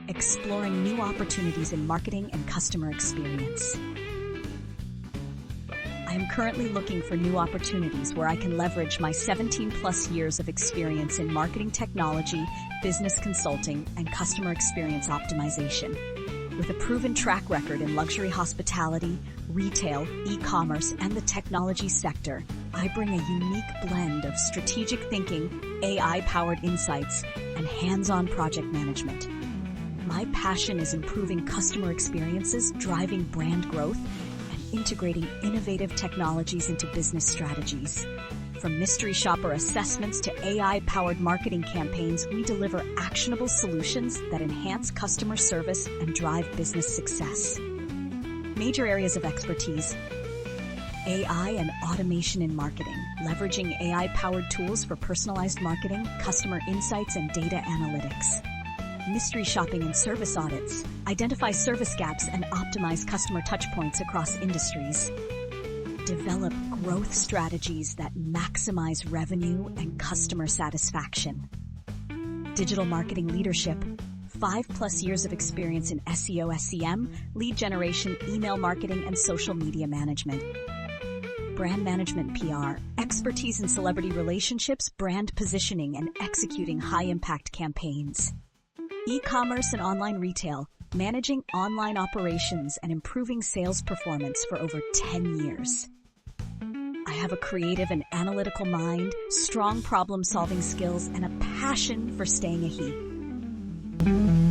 exploring new opportunities in marketing and customer experience. I am currently looking for new opportunities where I can leverage my 17+ years of experience in marketing technology, business consulting, and customer experience optimization. With a proven track record in luxury hospitality, retail, e-commerce, and the technology sector, I bring a unique blend of strategic thinking, AI-powered insights, and hands-on project management. My passion is improving customer experiences, driving brand growth, and integrating innovative technologies into business strategies. From mystery shopper assessments to AI-powered marketing campaigns, we deliver actionable solutions that enhance customer service and drive business success. Major areas of expertise: AI and automation in marketing, leveraging AI-powered tools for personalized marketing, customer insights, and data analytics. Mystery shopping and service audits, identify service gaps and optimize customer touchpoints across industries. Develop growth strategies that maximize revenue and customer satisfaction. Digital marketing leadership, 5+ years of experience in SEO, SEM, lead generation, email marketing, and social media management. Brand management, PR, expertise in celebrity relationships, brand positioning, and executing high-impact campaigns. E-commerce and online retail, managing online operations and improving sales performance for over 10 years. I have a creative and analytical mind, strong problem-solving skills, and a passion for staying ahead.